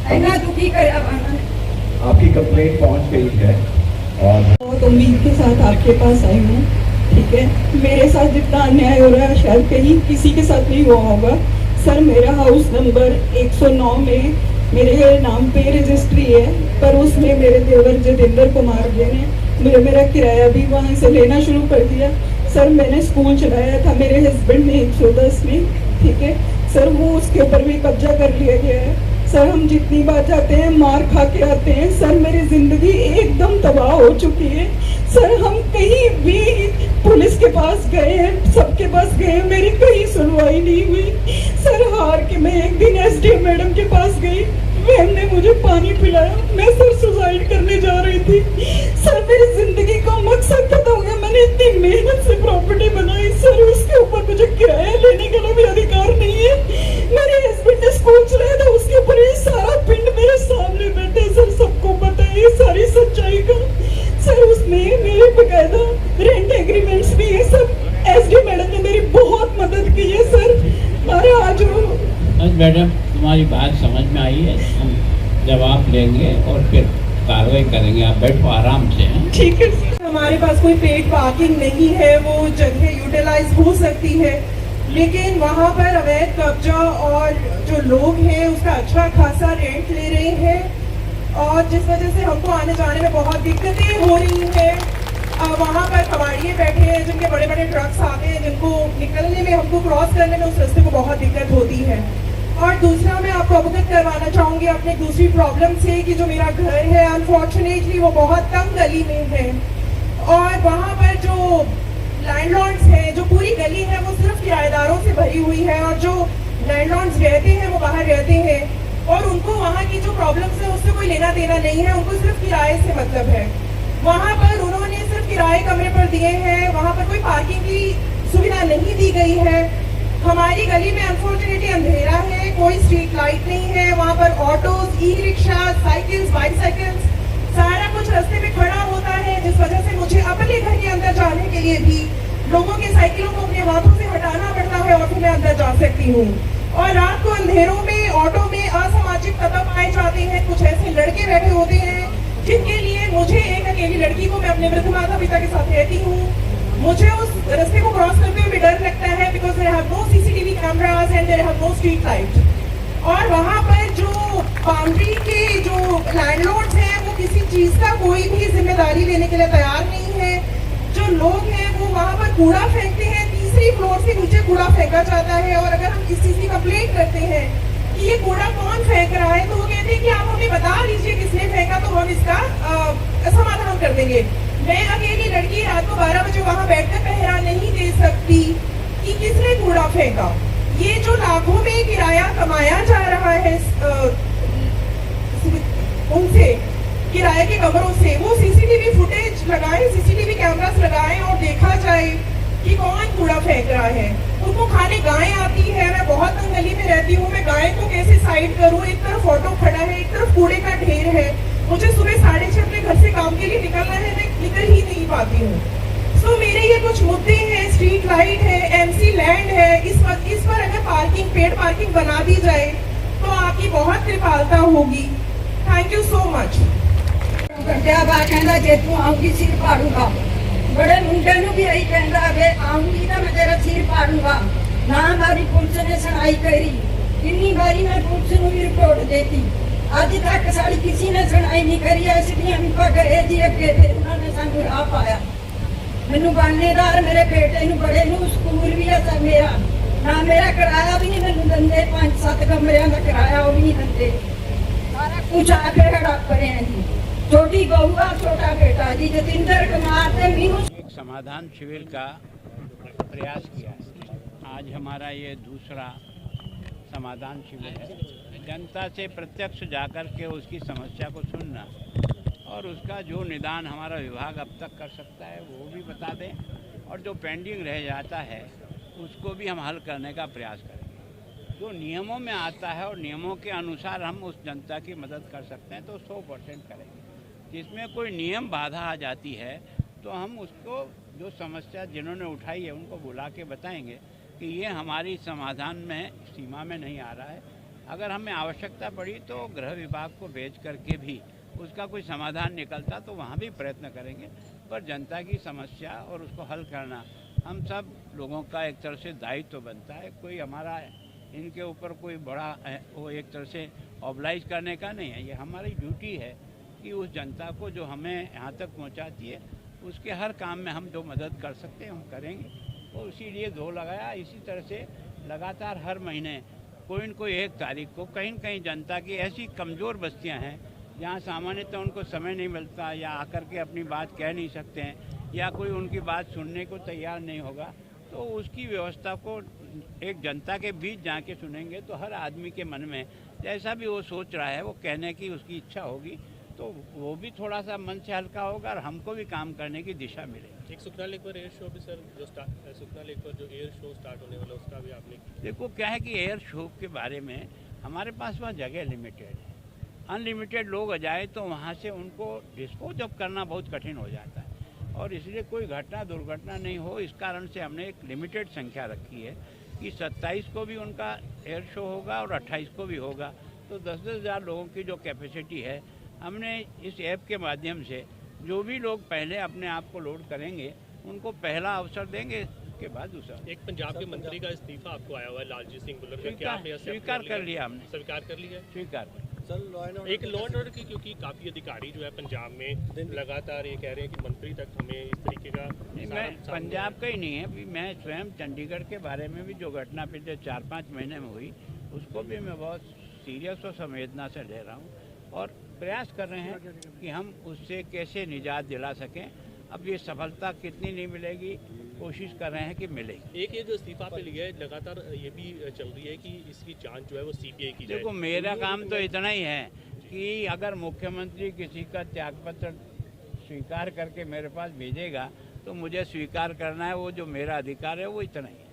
इतना दुखी करे आपकी कंप्लेंट पहुंच गई है और बहुत उम्मीद के साथ आपके पास आई हूँ। ठीक है, मेरे साथ जितना अन्याय हो रहा है शायद कहीं किसी के साथ नहीं हुआ होगा। सर, मेरा हाउस नंबर 109 में मेरे नाम पे रजिस्ट्री है, पर उसमें मेरे देवर जतेंद्र कुमार जी ने मेरा किराया भी वहाँ से लेना शुरू कर दिया। सर, मैंने स्कूल चलाया था मेरे हस्बैंड ने 110 में। ठीक है सर, वो उसके ऊपर भी कब्जा कर लिया गया है। सर, हम जितनी बार जाते हैं मार खा के आते हैं। सर, मेरी जिंदगी एकदम तबाह हो चुकी है। सर, हम कहीं भी पुलिस के पास गए हैं, सबके पास गए हैं, मेरी कहीं सुनवाई नहीं हुई। सर, हार के मैं एक दिन एसडीएम मैडम के पास गई, मैम ने मुझे पानी पिलाया। मैं सर सुसाइड करने जा रही थी। सर, मेरी जिंदगी का मकसद खत्म हो गया। मैंने इतनी मेहनत से प्रॉपर्टी बनाई सर, उसके ऊपर मुझे किराया लेने का भी अधिकार नहीं है। मेरे हस्बैंड ने स्कूल चलाया था, उसके ऊपर ये सारा पिंड मेरे सामने बैठे। सर, सबको पता है ये सारी सच्चाई का। सर, उसमें मेरे बकायदा रेंट एग्रीमेंट्स भी है। सब एसडी मैडम ने मेरी बहुत मदद की है। सर, हमारे आज मैडम, तुम्हारी बात समझ में आई है, हम जवाब लेंगे और फिर कार्रवाई करेंगे। आप बैठो आराम से। ठीक है सर। हमारे पास कोई पेड पार्किंग नहीं है, वो जगह यूटिलाइज हो सकती है, लेकिन वहाँ पर अवैध कब्जा और जो लोग हैं उसका अच्छा खासा रेंट ले रहे हैं और जिस वजह से हमको आने जाने में बहुत दिक्कतें हो रही हैं। वहाँ पर कबाड़िए बैठे हैं जिनके बड़े बड़े ट्रक्स आते हैं, जिनको निकलने में, हमको क्रॉस करने में उस रास्ते को बहुत दिक्कत होती है। और दूसरा, मैं आपको अवगत करवाना चाहूँगी अपने दूसरी प्रॉब्लम से कि जो मेरा घर है अनफॉर्चुनेटली वो बहुत तंग गली में है और वहाँ पर जो लैंडलॉर्ड्स हैं, जो पूरी गली है वो सिर्फ किराएदारों से भरी हुई है और जो लैंडलॉर्ड्स रहते हैं वो बाहर रहते हैं और उनको वहाँ की जो प्रॉब्लम्स है उससे कोई लेना देना नहीं है, उनको सिर्फ किराए से मतलब है। वहाँ पर उन्होंने सिर्फ किराए कमरे पर दिए हैं, वहाँ पर कोई पार्किंग की सुविधा नहीं दी गई है। हमारी गली में अनफॉर्चुनेटली अंधेरा है, कोई स्ट्रीट लाइट नहीं है। वहाँ पर autos, e rickshaw, cycles, bicycles, सारा कुछ रास्ते में खड़ा होता है, जिस वजह से मुझे अपने घर के अंदर जाने के लिए भी लोगों के साइकिलों को अपने हाथों से हटाना पड़ता है और फिर मैं अंदर जा सकती हूँ। और रात को अंधेरों में ऑटो में असामाजिक तत्व पाए जाते हैं। कुछ ऐसे लड़के बैठे होते हैं जिनके लिए मुझे, एक अकेली लड़की को, मैं अपने वृद्ध माता पिता के साथ रहती हूँ, मुझे उस रास्ते को क्रॉस करते हुए डर लगता है because there have no CCTV cameras and there have no street light. और वहाँ पर जो बाउंड्री के जो लैंडलॉर्ड्स हैं वो किसी चीज का कोई भी जिम्मेदारी लेने के लिए तैयार नहीं है। जो लोग हैं वो वहाँ पर कूड़ा फेंकते हैं, तीसरी फ्लोर से नीचे कूड़ा फेंका जाता है और अगर हम इस चीज की कंप्लेंट करते हैं कि ये कूड़ा कौन फेंक रहा है तो वो कहते हैं कि आप हमें बता दीजिए किसने फेंका तो हम इसका समाधान कर देंगे। मैं अकेली लड़की रात को 12 बजे वहाँ बैठकर पहरा नहीं दे सकती कि किसने कूड़ा फेंका। ये जो लाखों में किराया कमाया जा रहा है उनसे, किराए के कमरों से, वो सीसीटीवी फुटेज लगाए, सीसीटीवी कैमरास लगाए और देखा जाए कि कौन कूड़ा फेंक रहा है। उनको खाने गाय आती है, मैं बहुत तंग गली में रहती हूँ, मैं गाय को कैसे साइड करूँ? एक तरफ ऑटो खड़ा है, एक तरफ कूड़े का ढेर है, मुझे सुबह 6:30 अपने घर से काम के लिए निकलना है, मैं निकल ही नहीं पाती हूँ। सो मेरे ये कुछ मुद्दे हैं, स्ट्रीट लाइट है, एमसी लैंड है, इस पर अगर पार्किंग, पेड पार्किंग बना दी जाए तो आपकी बहुत कृपालता होगी। Thank you so much. कहना जे तू आऊंगी सिर फाड़ूंगा, बड़े मुंडे भी यही कहता है आऊंगी तो मैं तेरा सिर फाड़ूंगा। ना हमारी पुलिस ने सुनाई करी, कितनी बारी मैं पुलिस को भी रिपोर्ट देती, आज तक साड़ी किसी ने सुनाई नहीं करी। इसलिए हम गए जी अगे उन्होंने सानू राह पाया। मैनू बानेदार मेरे बेटे नू बड़े नू स्कूल भी है मेरा, ना मेरा किराया भी नहीं मैनू दंदे, 5-7 कमरियां का किराया वो भी नहीं दंदे। सारा कुछ आके हड़प रहे हैं जी। छोटी बहुआ, छोटा बेटा जी जतेंद्र कुमार से मीनू। एक समाधान शिविर का प्रयास किया है। आज हमारा ये दूसरा समाधान शिविर है। जनता से प्रत्यक्ष जाकर के उसकी समस्या को सुनना और उसका जो निदान हमारा विभाग अब तक कर सकता है वो भी बता दें और जो पेंडिंग रह जाता है उसको भी हम हल करने का प्रयास करें। जो नियमों में आता है और नियमों के अनुसार हम उस जनता की मदद कर सकते हैं तो 100% करेंगे। जिसमें कोई नियम बाधा आ जाती है तो हम उसको, जो समस्या जिन्होंने उठाई है उनको बुला के बताएंगे कि ये हमारी समाधान में, सीमा में नहीं आ रहा है, अगर हमें आवश्यकता पड़ी तो गृह विभाग को भेज करके भी उसका कोई समाधान निकलता तो वहाँ भी प्रयत्न करेंगे। पर जनता की समस्या और उसको हल करना हम सब लोगों का एक तरह से दायित्व बनता है। कोई हमारा इनके ऊपर कोई बड़ा वो एक तरह से ऑब्लाइज करने का नहीं है। ये हमारी ड्यूटी है कि उस जनता को जो हमें यहाँ तक पहुँचाती है उसके हर काम में हम जो मदद कर सकते हैं हम करेंगे। और इसीलिए दो लगाया। इसी तरह से लगातार हर महीने कोई न कोई एक तारीख को कहीं न कहीं जनता की ऐसी कमज़ोर बस्तियां हैं जहां सामान्यतः उनको समय नहीं मिलता या आकर के अपनी बात कह नहीं सकते हैं या कोई उनकी बात सुनने को तैयार नहीं होगा, तो उसकी व्यवस्था को एक जनता के बीच जाके सुनेंगे तो हर आदमी के मन में जैसा भी वो सोच रहा है वो कहने की उसकी इच्छा होगी, तो वो भी थोड़ा सा मन से हल्का होगा और हमको भी काम करने की दिशा मिलेगी। एक सुखना लेक पर एयर शो भी सर, जो सुखना लेक पर जो एयर शो स्टार्ट होने वाला उसका भी आपने देखो क्या है कि एयर शो के बारे में हमारे पास वहाँ जगह लिमिटेड है। अनलिमिटेड लोग आ जाए तो वहाँ से उनको डिस्पोज ऑफ करना बहुत कठिन हो जाता है और इसलिए कोई घटना दुर्घटना नहीं हो इस कारण से हमने एक लिमिटेड संख्या रखी है कि 27 को भी उनका एयर शो होगा और 28 को भी होगा। तो 10-10 हज़ार लोगों की जो कैपेसिटी है हमने इस ऐप के माध्यम से जो भी लोग पहले अपने आप को लोड करेंगे उनको पहला अवसर देंगे, उसके बाद दूसरा। एक पंजाब के मंत्री का इस्तीफा आपको आया हुआ है लालजीत सिंह भुल्लर का, क्या आपने स्वीकार कर लिया? हमने स्वीकार कर लिया है। स्वीकार कर एक लॉ एंड ऑर्डर की, क्योंकि काफ़ी अधिकारी जो है पंजाब में लगातार ये कह रहे हैं कि मंत्री तक हमें इस तरीके का मैं पंजाब का ही नहीं है, अभी मैं स्वयं चंडीगढ़ के बारे में भी जो घटना पिछले 4-5 महीने में हुई उसको भी मैं बहुत सीरियस और संवेदना से ले रहा हूँ और प्रयास कर रहे हैं कि हम उससे कैसे निजात दिला सकें। अब ये सफलता कितनी नहीं मिलेगी, कोशिश कर रहे हैं कि मिलेगी। एक ये जो इस्तीफा पे लिया है लगातार ये भी चल रही है कि इसकी जांच जो है वो सीबीआई की जाए। देखो मेरा काम तो इतना ही है कि अगर मुख्यमंत्री किसी का त्यागपत्र स्वीकार करके मेरे पास भेजेगा तो मुझे स्वीकार करना है, वो जो मेरा अधिकार है वो इतना ही है।